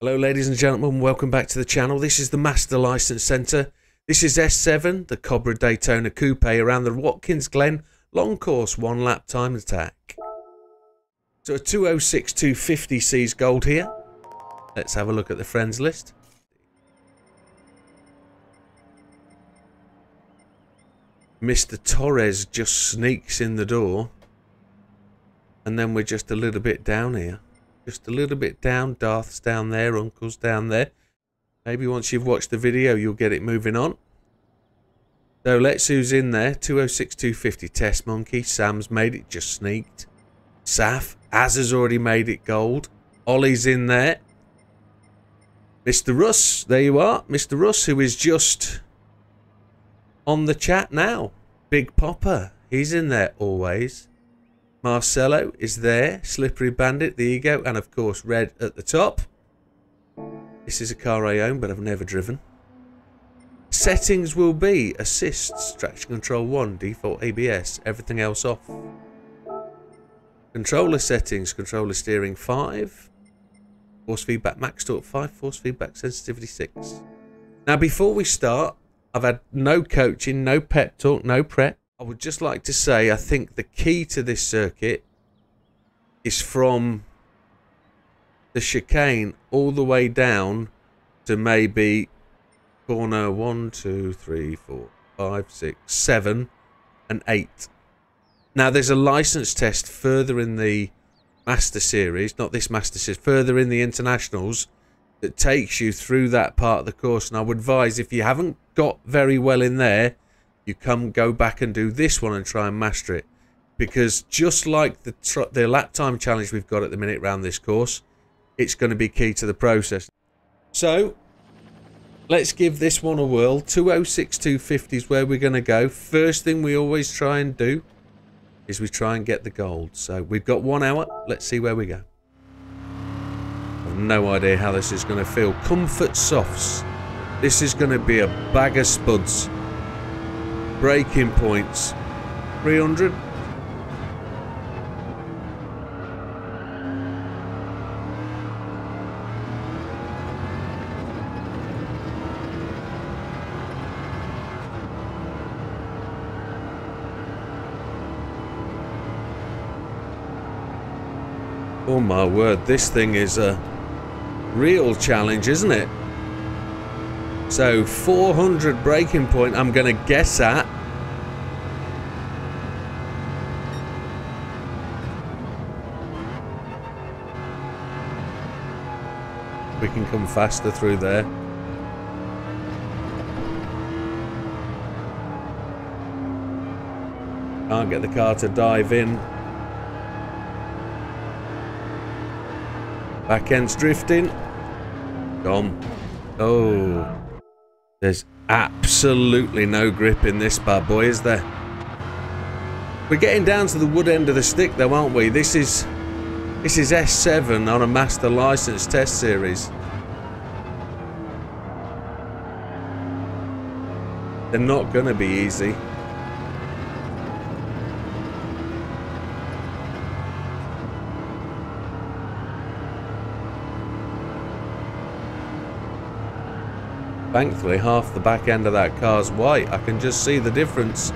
Hello ladies and gentlemen, welcome back to the channel. This is the Master License Centre. This is S7, the Cobra Daytona Coupe around the Watkins Glen long course 1 lap time attack. So a 206 250 sees gold here. Let's have a look at the friends list. Mr. Torres just sneaks in the door. And then we're just a little bit down here. Just a little bit down. Darth's down there. Uncle's down there. Maybe once you've watched the video, you'll get it moving on. So let's who's in there. 206 250 Test Monkey. Sam's made it. Just sneaked. Saf. Az has already made it gold. Ollie's in there. Mr. Russ. There you are. Mr. Russ, who is just on the chat now. Big Popper. He's in there always. Marcelo is there, Slippery Bandit, the Ego, and of course Red at the top. This is a car I own but I've never driven. Settings will be assists, traction control 1, default ABS, everything else off. Controller settings, controller steering 5, force feedback max torque 5, force feedback sensitivity 6. Now before we start, I've had no coaching, no pep talk, no prep. I would just like to say I think the key to this circuit is from the chicane all the way down to maybe corner 1, 2, 3, 4, 5, 6, 7 and 8. Now there's a license test further in the Master Series, not this Master Series, further in the Internationals that takes you through that part of the course, and I would advise if you haven't got very well in there, you go back and do this one and try and master it, because just like the lap time challenge we've got at the minute around this course, it's going to be key to the process. So let's give this one a whirl. 206 250 is where we're going to go. First thing we always try and do is we try and get the gold. So we've got 1 hour. Let's see where we go. I've no idea how this is going to feel. Comfort softs. This is going to be a bag of spuds. Braking points 300. Oh my word, this thing is a real challenge, isn't it? So 400 braking point I'm going to guess at. We can come faster through there. Can't get the car to dive in. Back end's drifting. Gone. Oh. There's absolutely no grip in this bad boy, is there? We're getting down to the wood end of the stick though, aren't we? This is S7 on a Master License Test Series. They're not going to be easy. Thankfully, half the back end of that car's white. I can just see the difference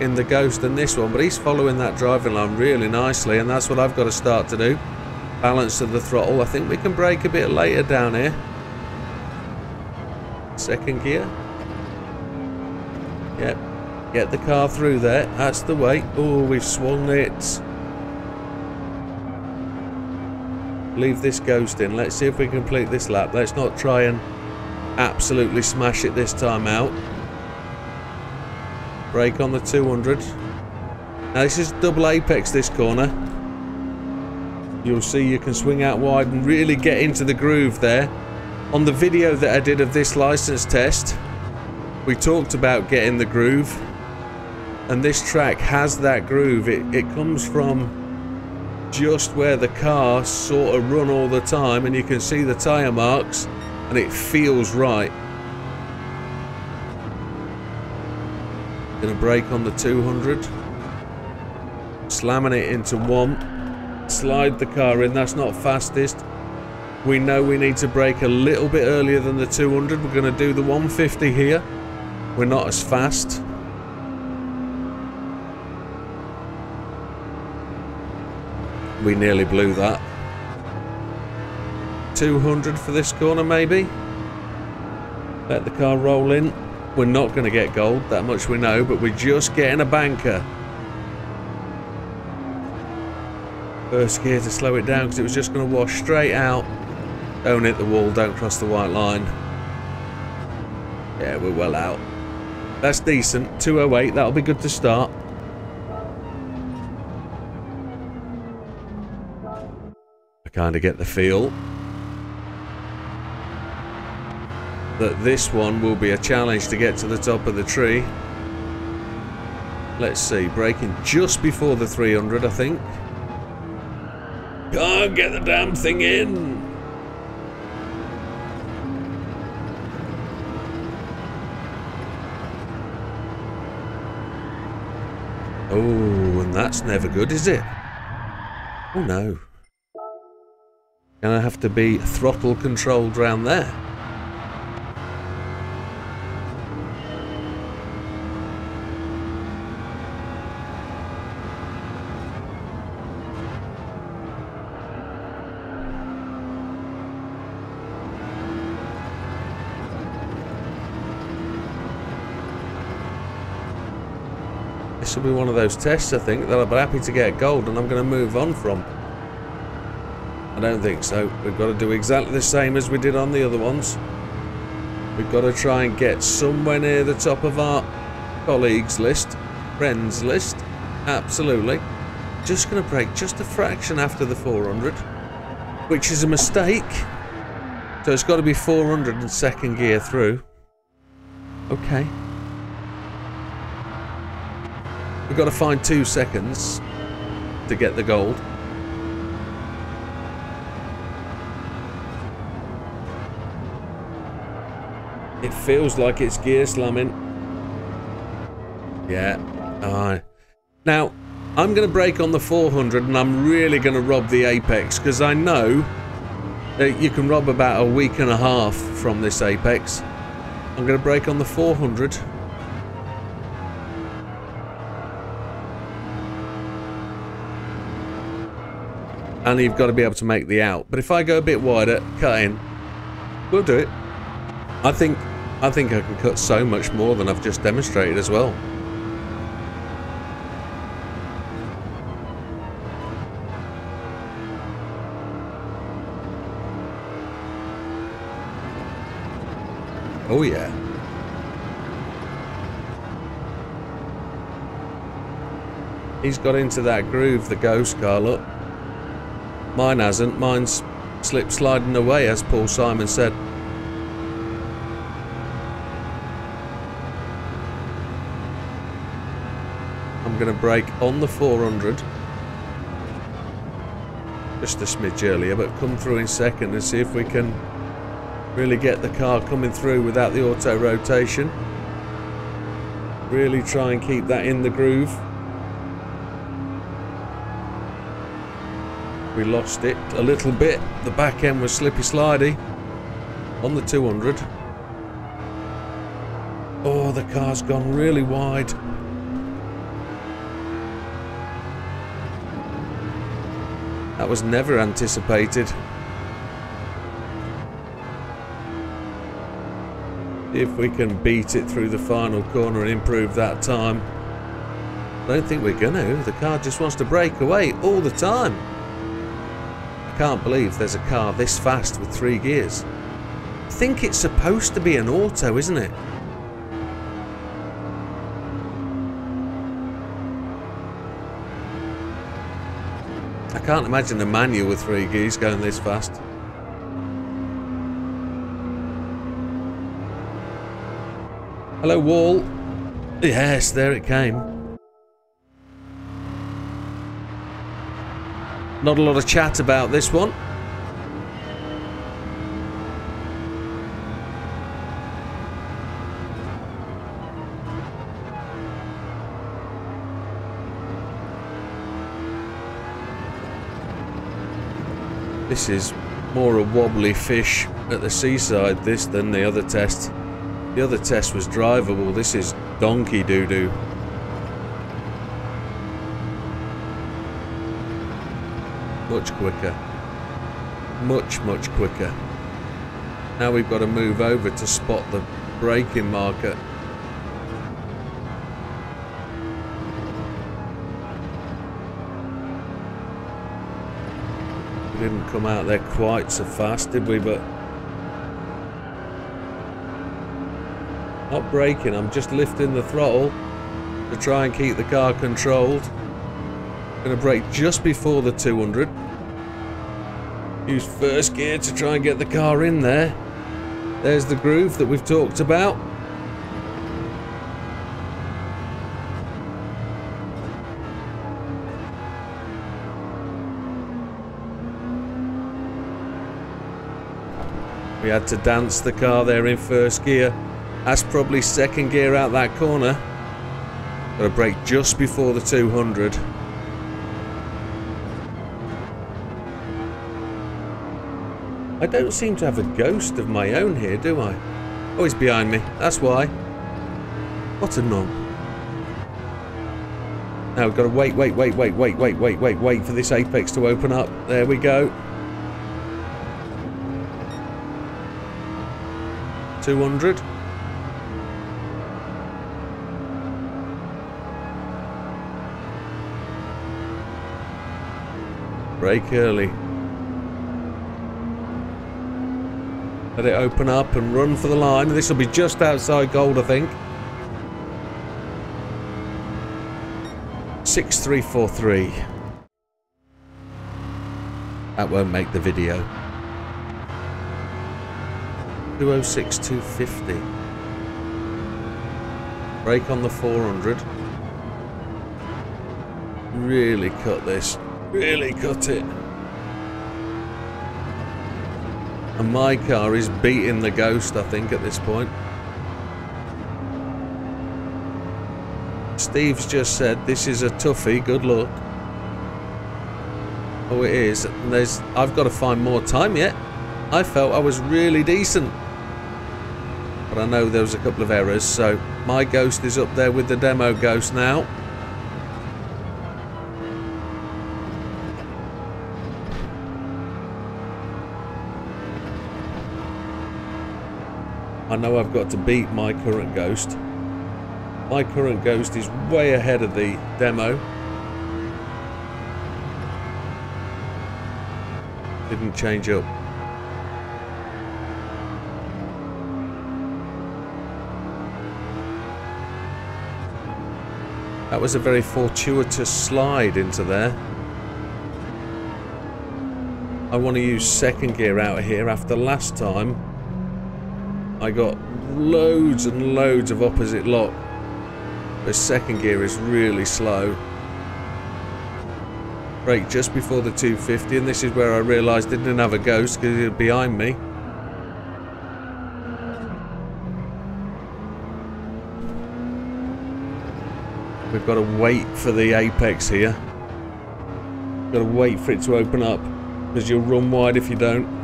in the Ghost and this one, but he's following that driving line really nicely, and that's what I've got to start to do. Balance of the throttle. I think we can brake a bit later down here. Second gear. Yep. Get the car through there. That's the way. Oh, we've swung it. Leave this Ghost in. Let's see if we can complete this lap. Let's not try and absolutely smash it this time out. Brake on the 200. Now this is double apex, this corner. You'll see you can swing out wide and really get into the groove there. On the video that I did of this license test, we talked about getting the groove, and this track has that groove. It comes from just where the car sort of run all the time, and you can see the tyre marks, and it feels right. Gonna brake on the 200. Slamming it into one. Slide the car in. That's not fastest. We know we need to brake a little bit earlier than the 200. We're going to do the 150 here. We're not as fast. We nearly blew that. 200 for this corner, maybe. Let the car roll in. We're not going to get gold, that much we know, but we're just getting a banker. First gear to slow it down because it was just going to wash straight out. Don't hit the wall, don't cross the white line. Yeah, we're well out. That's decent. 208, that'll be good to start. I kind of get the feel that this one will be a challenge to get to the top of the tree. Let's see, braking just before the 300, I think. Can't get the damn thing in. Oh, and that's never good, is it? Oh no. Gonna have to be throttle controlled round there. This will be one of those tests, I think, that I'll be happy to get gold and I'm going to move on from. I don't think so. We've got to do exactly the same as we did on the other ones. We've got to try and get somewhere near the top of our colleagues list, friends list. Absolutely. Just going to brake just a fraction after the 400, which is a mistake. So it's got to be 400 and second gear through. Okay. We've got to find 2 seconds to get the gold. It feels like it's gear slamming. Yeah. Now, I'm going to brake on the 400 and I'm really going to rob the apex because I know that you can rob about a week and a half from this apex. I'm going to brake on the 400. And you've got to be able to make the out. But if I go a bit wider, cut in, we'll do it. I think I can cut so much more than I've just demonstrated as well. Oh yeah. He's got into that groove, the ghost car, look. Mine hasn't. Mine's slip sliding away, as Paul Simon said. I'm going to brake on the 400. Just a smidge earlier, but come through in second and see if we can really get the car coming through without the auto rotation. Really try and keep that in the groove. We lost it a little bit. The back end was slippy slidey on the 200. Oh, the car's gone really wide. That was never anticipated. If we can beat it through the final corner and improve that time. I don't think we're gonna. The car just wants to break away all the time. I can't believe there's a car this fast with 3 gears. I think it's supposed to be an auto, isn't it? I can't imagine a manual with 3 gears going this fast. Hello, wall. Yes, there it came. Not a lot of chat about this one. This is More a wobbly fish at the seaside, this, than the other test. The other test was drivable. This is donkey doo-doo. Much quicker. Much, much quicker. Now we've got to move over to spot the braking marker. We didn't come out there quite so fast, did we? But not braking, I'm just lifting the throttle to try and keep the car controlled. Going to brake just before the 200. Use first gear to try and get the car in there. There's the groove that we've talked about. We had to dance the car there in first gear. That's probably second gear out that corner. Got to brake just before the 200. I don't seem to have a ghost of my own here, do I? Oh, he's behind me. That's why. What a nom. Now we've got to wait for this apex to open up. There we go. 200. Brake early. Let it open up and run for the line. This will be just outside gold, I think. 6343. That won't make the video. 206250. Brake on the 400. Really cut this. Really cut it. And my car is beating the Ghost, I think, at this point. Steve's just said this is a toughie. Good luck. Oh, it is. And I've got to find more time yet. I felt I was really decent. But I know there was a couple of errors, so my Ghost is up there with the demo Ghost now. I know I've got to beat my current Ghost. My current Ghost is way ahead of the demo. Didn't change up. That was a very fortuitous slide into there. I want to use second gear out here. After last time I got loads and loads of opposite lock. The second gear is really slow. Brake just before the 250, and this is where I realised I didn't have a Ghost because he was behind me. We've got to wait for the apex here. Got to wait for it to open up because you'll run wide if you don't.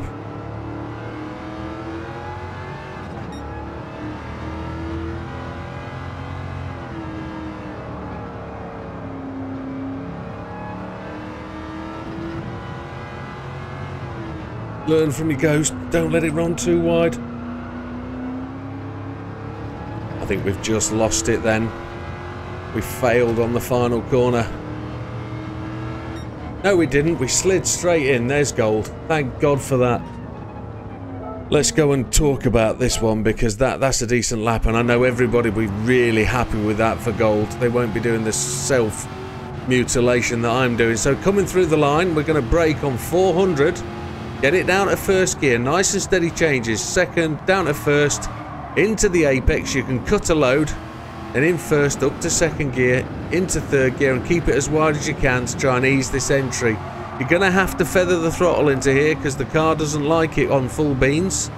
Learn from your Ghost. Don't let it run too wide. I think we've just lost it then. We failed on the final corner. No, we didn't. We slid straight in. There's gold. Thank God for that. Let's go and talk about this one because that's a decent lap, and I know everybody will be really happy with that for gold. They won't be doing the self-mutilation that I'm doing. So coming through the line, we're going to brake on 400. Get it down to first gear, nice and steady changes. Second, down to first, into the apex. You can cut a load, and in first, up to second gear, into third gear, and keep it as wide as you can to try and ease this entry. You're going to have to feather the throttle into here because the car doesn't like it on full beans.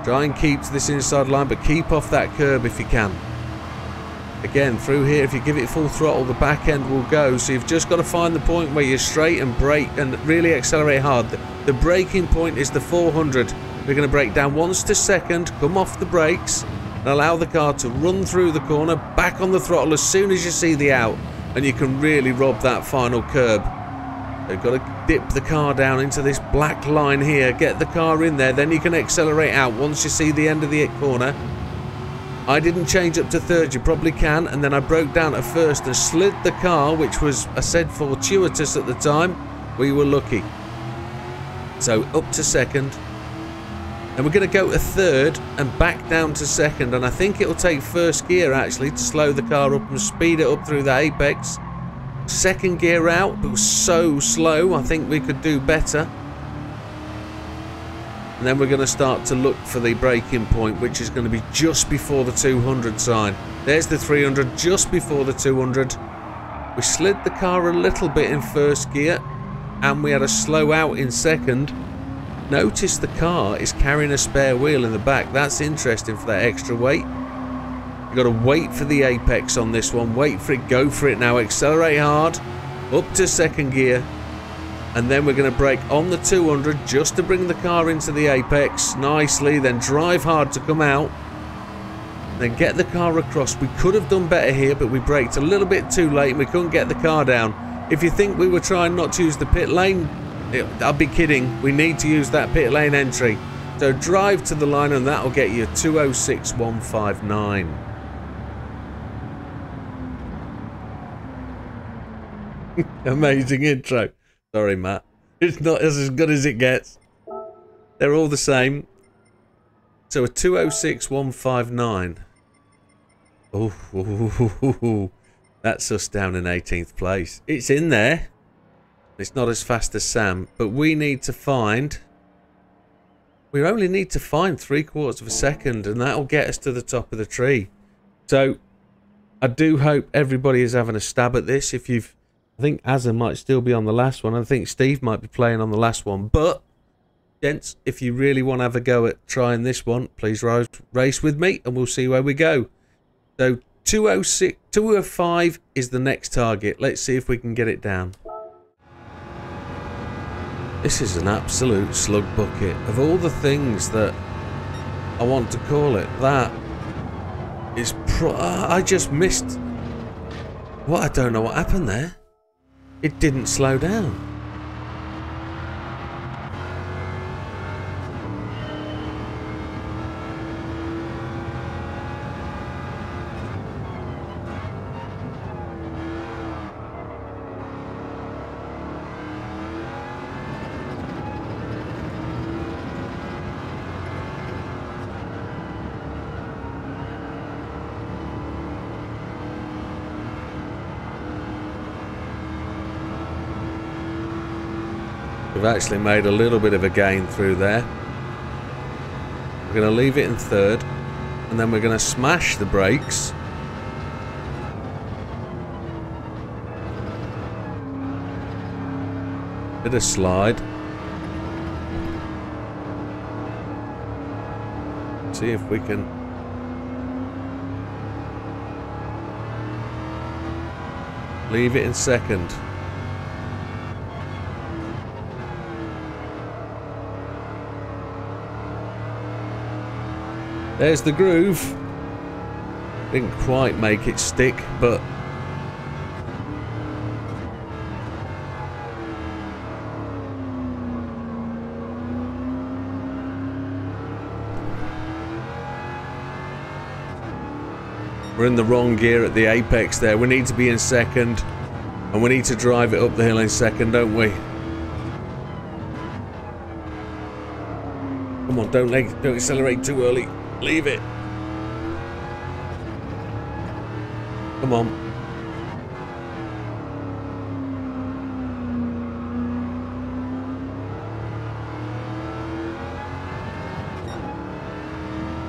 Try and keep to this inside line, but keep off that curb if you can. Again, through here, if you give it full throttle, the back end will go. So you've just got to find the point where you're straight and brake and really accelerate hard. The braking point is the 400. We're going to brake down once to second, come off the brakes, and allow the car to run through the corner, back on the throttle as soon as you see the out, and you can really rob that final curb. You've got to dip the car down into this black line here, get the car in there, then you can accelerate out once you see the end of the corner. I didn't change up to third, you probably can, and then I broke down at first and slid the car, which was, I said, fortuitous at the time. We were lucky. So up to second. And we're going to go to third and back down to second, and I think it'll take first gear actually to slow the car up and speed it up through the apex. Second gear out, but it was so slow, I think we could do better. And then we're going to start to look for the braking point, which is going to be just before the 200 sign. There's the 300, just before the 200. We slid the car a little bit in first gear, and we had a slow out in second. Notice the car is carrying a spare wheel in the back. That's interesting for that extra weight. You've got to wait for the apex on this one. Wait for it, go for it now. Accelerate hard, up to second gear. And then we're going to brake on the 200 just to bring the car into the apex nicely. Then drive hard to come out. Then get the car across. We could have done better here, but we braked a little bit too late and we couldn't get the car down. If you think we were trying not to use the pit lane, I'll be kidding. We need to use that pit lane entry. So drive to the line and that'll get you 206.159. Amazing intro. Sorry, Matt. It's not as good as it gets. They're all the same. So a 206.159. Oh, that's us down in 18th place. It's in there. It's not as fast as Sam, but we need to find... We only need to find 3/4 of a second, and that'll get us to the top of the tree. So, I do hope everybody is having a stab at this. If you've... I think Azza might still be on the last one. I think Steve might be playing on the last one. But, gents, if you really want to have a go at trying this one, please race with me, and we'll see where we go. So, 205 is the next target. Let's see if we can get it down. This is an absolute slug bucket. Of all the things that I want to call it, that is I just missed. What? I don't know what happened there. It didn't slow down. We've actually made a little bit of a gain through there. We're going to leave it in third, and then we're going to smash the brakes. Bit of slide. See if we can... leave it in second. There's the groove. Didn't quite make it stick, but we're in the wrong gear at the apex there. We need to be in second, and we need to drive it up the hill in second, don't we? Come on, don't accelerate too early. Leave it. Come on.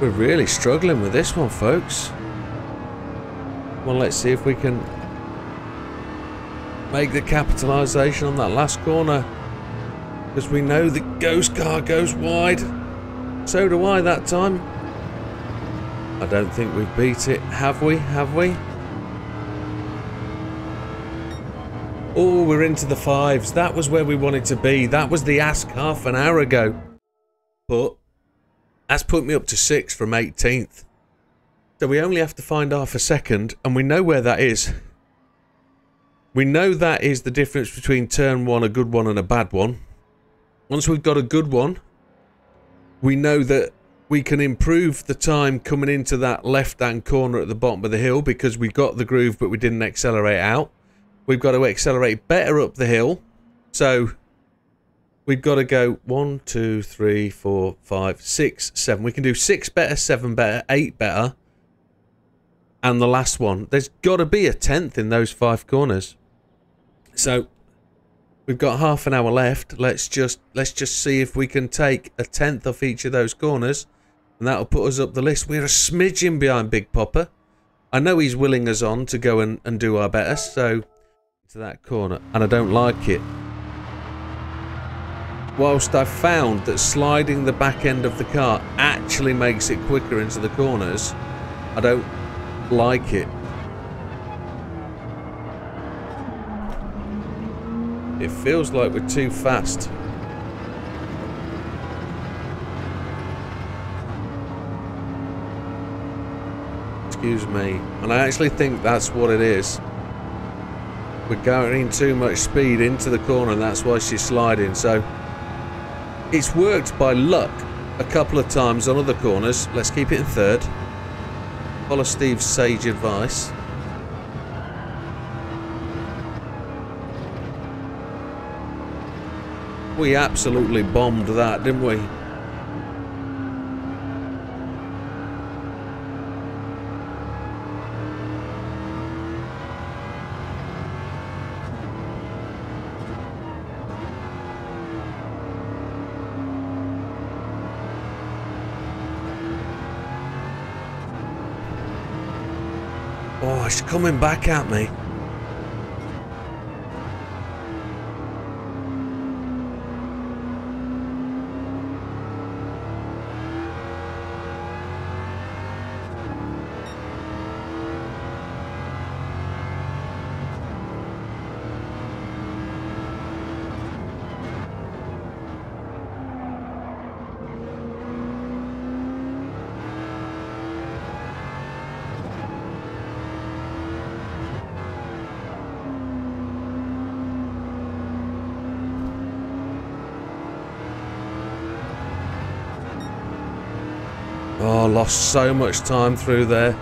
We're really struggling with this one, folks. Well, let's see if we can make the capitalisation on that last corner. Because we know the ghost car goes wide. So do I that time. I don't think we've beat it. Have we? Have we? Oh, we're into the fives. That was where we wanted to be. That was the ask half an hour ago. But that's put me up to 6 from 18th. So we only have to find half a second, and we know where that is. We know that is the difference between turn 1, a good one, and a bad one. Once we've got a good one, we know that we can improve the time coming into that left-hand corner at the bottom of the hill because we got the groove but we didn't accelerate out. We've got to accelerate better up the hill. So we've got to go 1, 2, 3, 4, 5, 6, 7. We can do 6 better, 7 better, 8 better. And the last one. There's got to be a 10th in those 5 corners. So we've got half an hour left. Let's just see if we can take a 10th off each of those corners. And that'll put us up the list. We're a smidgen behind Big Popper. I know he's willing us on to go and do our best. So to that corner. And I don't like it. Whilst I've found that sliding the back end of the car actually makes it quicker into the corners, I don't like it. It feels like we're too fast. Excuse me. And I actually think that's what it is. We're going too much speed into the corner and that's why she's sliding. So it's worked by luck a couple of times on other corners. Let's keep it in third. Follow Steve's sage advice. We absolutely bombed that, didn't we? Oh, she's coming back at me. Oh, lost so much time through there.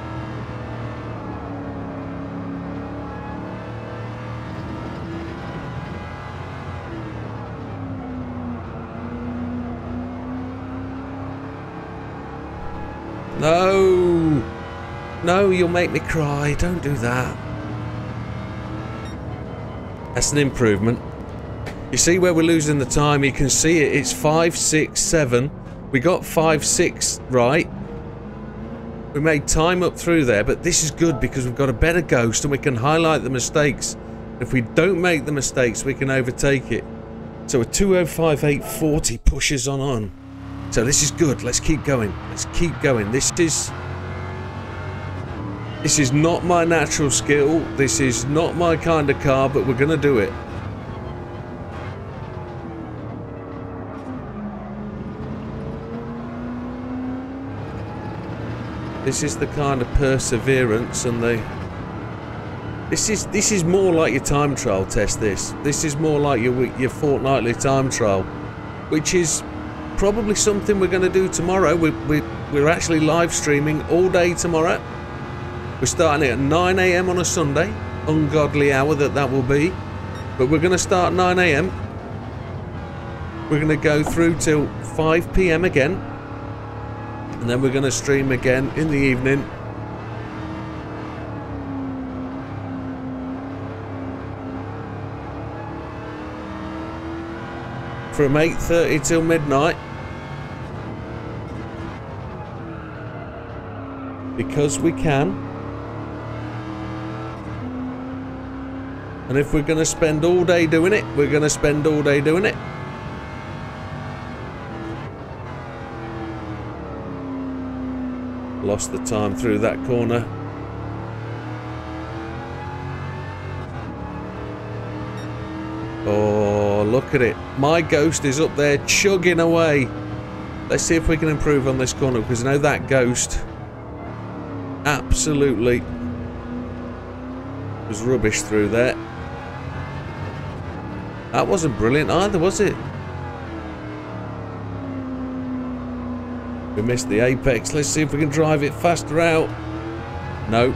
No! No, you'll make me cry. Don't do that. That's an improvement. You see where we're losing the time? You can see it. It's 5, 6, 7. We got 5, 6 right. We made time up through there, but this is good because we've got a better ghost and we can highlight the mistakes. If we don't make the mistakes, we can overtake it. So a 2:05.840 pushes on. So this is good. Let's keep going. Let's keep going. This is not my natural skill. This is not my kind of car, but we're going to do it. This is the kind of perseverance and the... This is more like your time trial test, this is more like your fortnightly time trial, which is probably something we're going to do tomorrow. We're actually live streaming all day tomorrow. We're starting at 9 AM on a Sunday, ungodly hour that will be, but we're going to start 9 AM. We're going to go through till 5 PM again, and then we're going to stream again in the evening. From 8:30 till midnight. Because we can. And if we're going to spend all day doing it, we're going to spend all day doing it. Lost the time through that corner. look at it. My Ghost is up there chugging away. Let's see if we can improve on this corner, because I know that Ghost absolutely was rubbish through there. That wasn't brilliant either, was it? We missed the apex. Let's see if we can drive it faster out. No.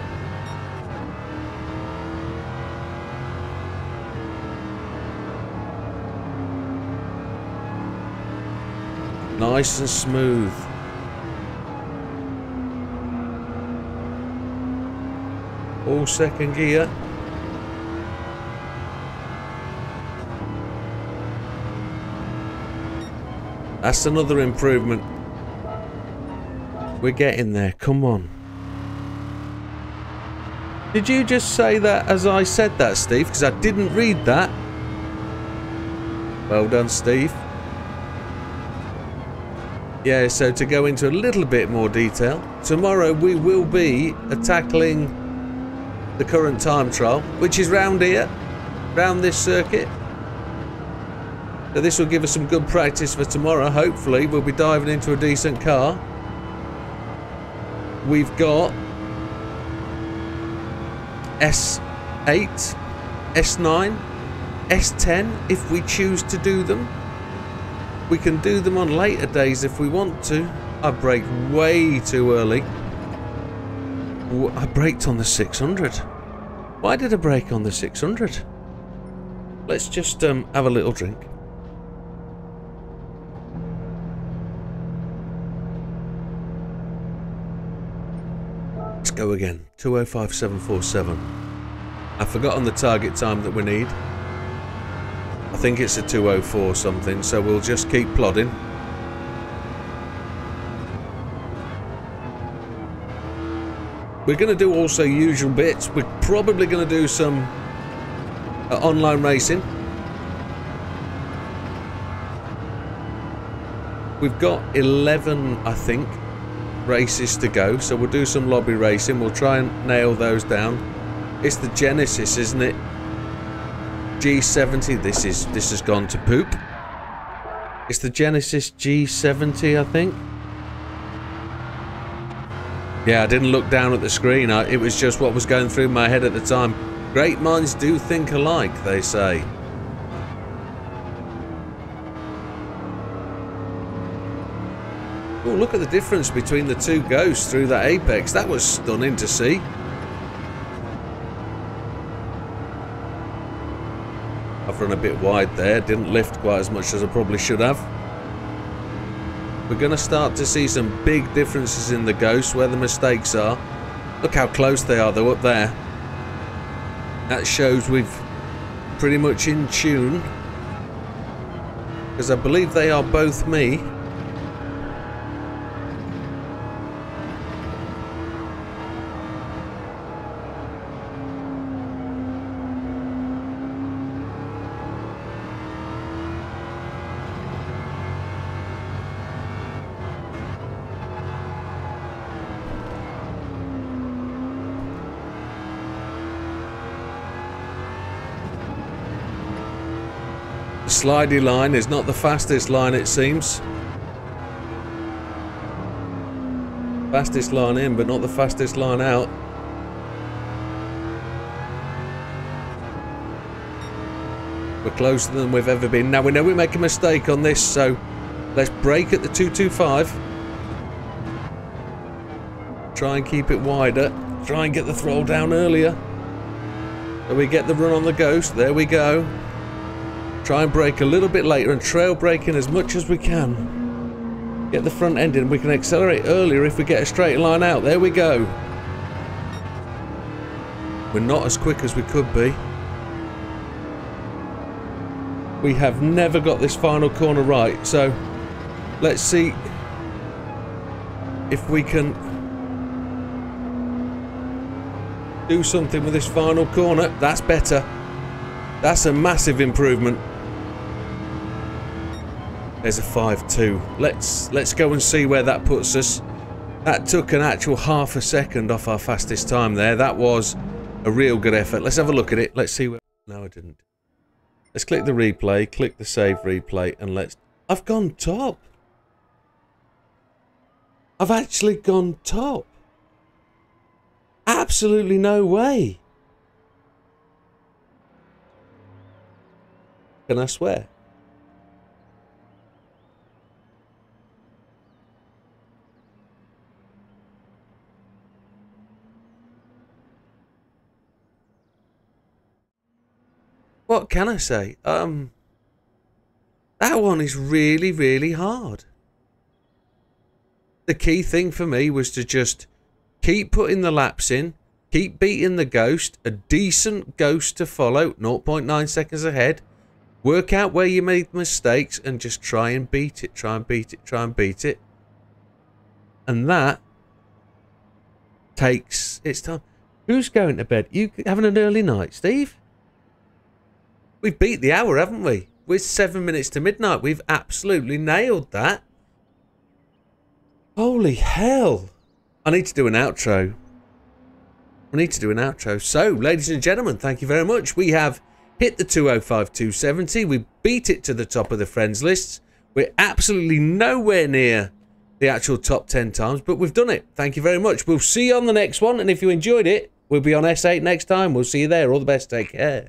Nice and smooth. All second gear. That's another improvement. We're getting there. Come on. Did you just say that as I said that, Steve? Because I didn't read that. Well done, Steve. Yeah, so to go into a little bit more detail, tomorrow we will be tackling the current time trial, which is round here, round this circuit. So this will give us some good practice for tomorrow. Hopefully we'll be diving into a decent car. We've got S8, S9, S10 if we choose to do them. We can do them on later days if we want to. I braked way too early. I braked on the 600. Why did I brake on the 600? Let's just have a little drink. Let's go again. 2:05.747. I've forgotten the target time that we need. I think it's a 2:04 something, so we'll just keep plodding. We're going to do also usual bits. We're probably going to do some online racing. We've got 11, I think, races to go, so we'll do some lobby racing. We'll try and nail those down. It's the Genesis, isn't it? G70. This has gone to poop. It's the Genesis G70, I think. Yeah, I didn't look down at the screen. It was just what was going through my head at the time. Great minds do think alike, they say. Oh, look at the difference between the two Ghosts through that apex. That was stunning to see. I've run a bit wide there. Didn't lift quite as much as I probably should have. We're going to start to see some big differences in the Ghosts where the mistakes are. Look how close they are, though, up there. That shows we've pretty much in tune. Because I believe they are both me. The slidey line is not the fastest line, it seems. Fastest line in, but not the fastest line out. We're closer than we've ever been. Now we know we make a mistake on this, so let's brake at the 225. Try and keep it wider. Try and get the throttle down earlier. So we get the run on the Ghost. There we go. Try and brake a little bit later and trail brake in as much as we can. Get the front end in. We can accelerate earlier if we get a straight line out. There we go. We're not as quick as we could be. We have never got this final corner right, so let's see if we can do something with this final corner. That's better. That's a massive improvement. There's a 5.2. Let's go and see where that puts us. That took an actual half a second off our fastest time there. That was a real good effort. Let's have a look at it. Let's see where... No, I didn't. Let's click the replay, click the save replay, and let's... I've gone top. I've actually gone top. Absolutely no way. Can I swear? What can I say? That one is really, really hard. The key thing for me was to just keep putting the laps in, keep beating the ghost, a decent ghost to follow, 0.9 seconds ahead, work out where you made mistakes and just try and beat it, try and beat it, try and beat it. And that takes its time. Who's going to bed? You having an early night, Steve? We've beat the hour, haven't we? We're 7 minutes to midnight. We've absolutely nailed that. Holy hell. I need to do an outro. I need to do an outro. So, ladies and gentlemen, thank you very much. We have hit the 205 270. We beat it to the top of the friends lists. We're absolutely nowhere near the actual top 10 times, but we've done it. Thank you very much. We'll see you on the next one. And if you enjoyed it, we'll be on S8 next time. We'll see you there. All the best. Take care.